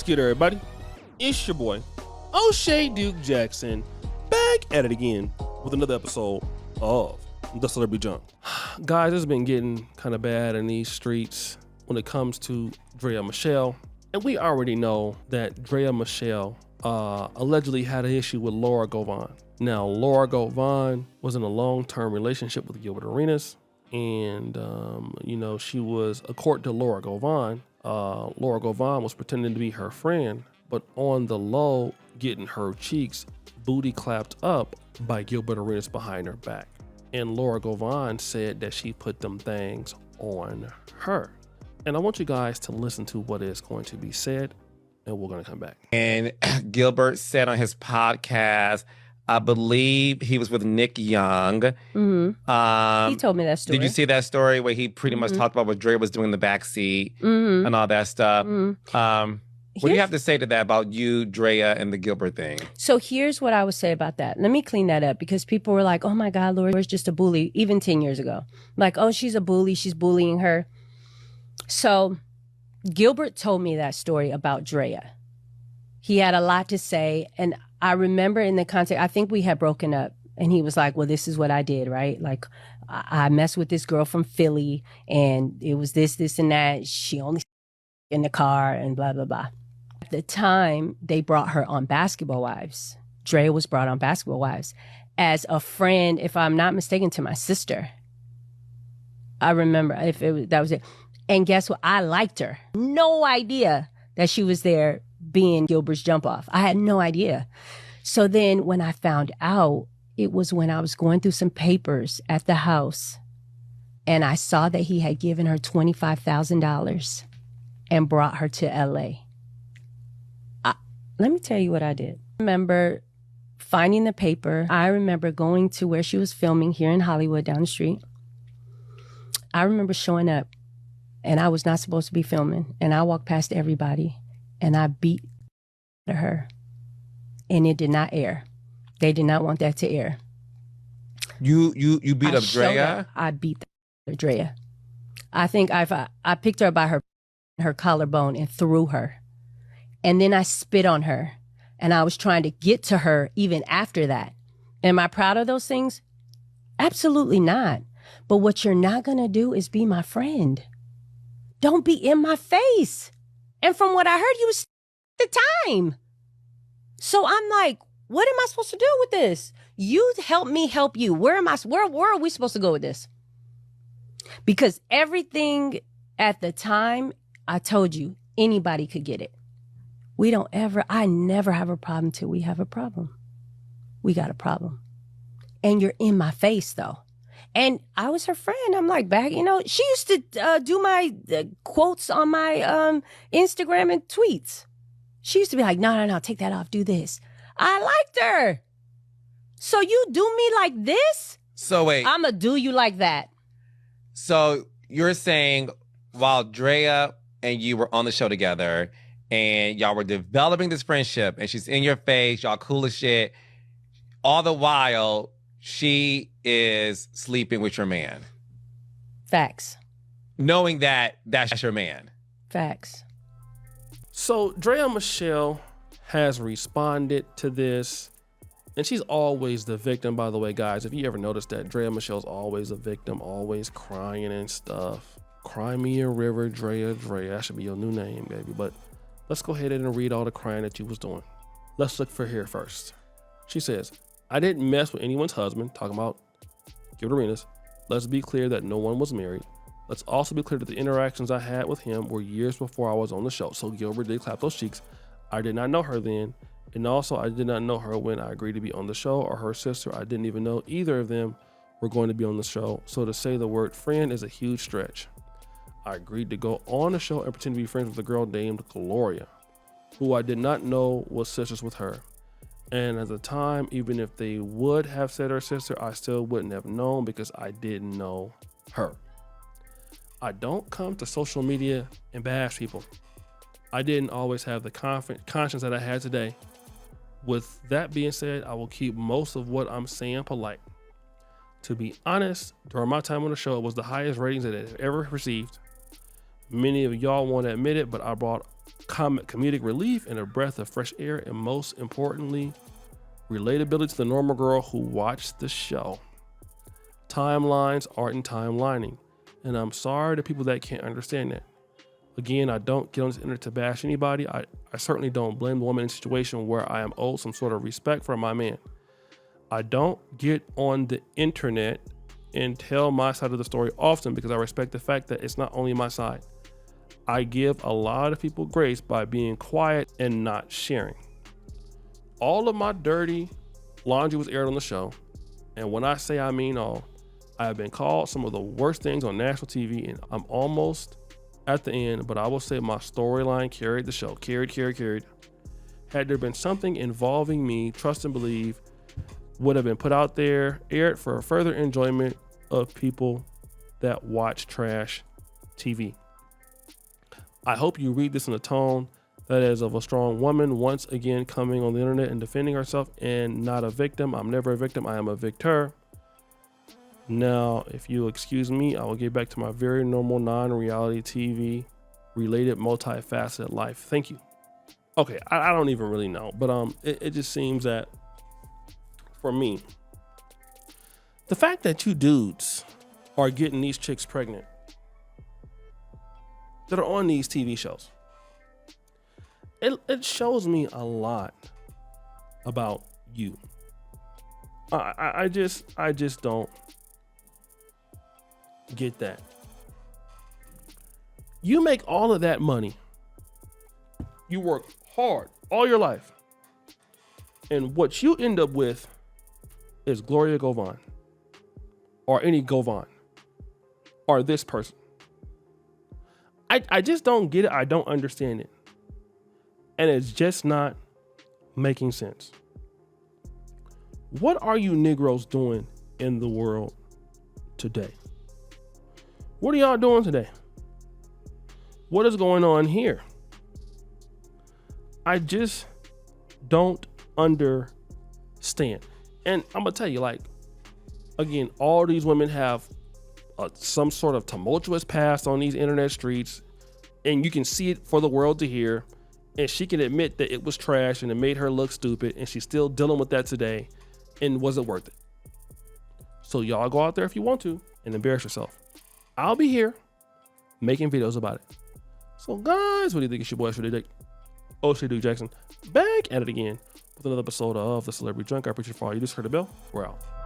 What's good, everybody? It's your boy, O'Shea Duke Jackson, back at it again with another episode of The Celebrity Junk. Guys, it's been getting kind of bad in these streets when it comes to Draya Michele. And we already know that Draya Michele allegedly had an issue with Laura Govan. Now, Laura Govan was in a long-term relationship with Gilbert Arenas. And, she was, according to Laura Govan was pretending to be her friend, but on the low, getting her cheeks booty clapped up by Gilbert Arenas behind her back. And Laura Govan said that she put them things on her. And I want you guys to listen to what is going to be said, and we're going to come back. And Gilbert said on his podcast, I believe he was with Nick Young. Mm-hmm. He told me that story. Did you see that story where he pretty much talked about what Dre was doing in the backseat and all that stuff? What do you have to say to that about you, Draya, and the Gilbert thing? So here's what I would say about that. Let me clean that up, because people were like, oh my God, Laura's just a bully, even 10 years ago. Like, oh, she's a bully, she's bullying her. So Gilbert told me that story about Draya. He had a lot to say, and I remember in the context, I think we had broken up, and he was like, well, this is what I did, right? Like, I messed with this girl from Philly, and it was this, and that. She only in the car, and blah, blah, blah. At the time, they brought her on Basketball Wives. Draya was brought on Basketball Wives as a friend, if I'm not mistaken, to my sister. I remember that was it. And guess what? I liked her. No idea that she was there being Gilbert's jump off. I had no idea. So then when I found out, it was when I was going through some papers at the house, and I saw that he had given her $25,000 and brought her to LA. Let me tell you what I did. I remember finding the paper. I remember going to where she was filming here in Hollywood down the street. I remember showing up, and I was not supposed to be filming, and I walked past everybody, and I beat her, and it did not air. They did not want that to air. You beat up Draya? I beat Draya. I think I picked her by her collarbone and threw her. And then I spit on her, and I was trying to get to her even after that. Am I proud of those things? Absolutely not. But what you're not going to do is be my friend. Don't be in my face. And from what I heard, you was at the time. So I'm like, what am I supposed to do with this? You help me help you. Where are we supposed to go with this? Because everything at the time, I told you, anybody could get it. I never have a problem till we have a problem. We got a problem. And you're in my face, though. And I was her friend. I'm like, she used to do my quotes on my Instagram and tweets. She used to be like, no, take that off, do this. I liked her. So you do me like this? So wait. I'm going to do you like that. So you're saying while Draya and you were on the show together and y'all were developing this friendship and she's in your face, y'all cool as shit, all the while she is sleeping with your man. Facts. Knowing that that's your man. Facts. So Draya Michele has responded to this, and she's always the victim, by the way, guys. If you ever noticed that, Draya Michele's always a victim, always crying and stuff. Cry me a river, Draya. That should be your new name, baby. But let's go ahead and read all the crying that you was doing. Let's look for here first. She says, I didn't mess with anyone's husband, talking about Gilbert Arenas. Let's be clear that no one was married. Let's also be clear that the interactions I had with him were years before I was on the show. So Gilbert did clap those cheeks. I did not know her then. And also, I did not know her when I agreed to be on the show, or her sister. I didn't even know either of them were going to be on the show. So to say the word friend is a huge stretch. I agreed to go on the show and pretend to be friends with a girl named Gloria, who I did not know was sisters with her. And at the time, even if they would have said her sister, I still wouldn't have known because I didn't know her. I don't come to social media and bash people. I didn't always have the conscience that I had today. With that being said, I will keep most of what I'm saying polite. To be honest, during my time on the show, it was the highest ratings that it ever received. Many of y'all won't admit it, but I brought comedic relief and a breath of fresh air, and most importantly, relatability to the normal girl who watched the show. Timelines aren't timelining, and I'm sorry to people that can't understand that. Again, I don't get on this internet to bash anybody. I certainly don't blame the woman in a situation where I am owed some sort of respect from my man. I don't get on the internet and tell my side of the story often because I respect the fact that it's not only my side. I give a lot of people grace by being quiet and not sharing. All of my dirty laundry was aired on the show, and when I say I mean all, I have been called some of the worst things on national TV, and I'm almost at the end, but I will say my storyline carried the show. Carried. Had there been something involving me, trust and believe, would have been put out there, aired for further enjoyment of people that watch trash TV. I hope you read this in a tone that is of a strong woman once again coming on the internet and defending herself and not a victim. I'm never a victim. I am a victor. Now, if you'll excuse me, I will get back to my very normal non-reality TV related multifaceted life. Thank you. Okay, I don't even really know, but it just seems that for me, the fact that you dudes are getting these chicks pregnant that are on these TV shows, it shows me a lot about you. I just don't get that. You make all of that money. You work hard all your life. And what you end up with is Gloria Govan or any Govan or this person. I just don't get it. I don't understand it. And it's just not making sense. What are you Negroes doing in the world today? What are y'all doing today? What is going on here? I just don't understand. And I'm gonna tell you, like, again, all these women have some sort of tumultuous past on these internet streets, and you can see it for the world to hear. And she can admit that it was trash and it made her look stupid, and she's still dealing with that today. And was it worth it? So y'all go out there if you want to and embarrass yourself. I'll be here making videos about it. So guys, what do you think? It's your boy O'Shea Duke Jackson, back at it again with another episode of The Celebrity Drunk. I appreciate it for all you just heard the bell. We're out.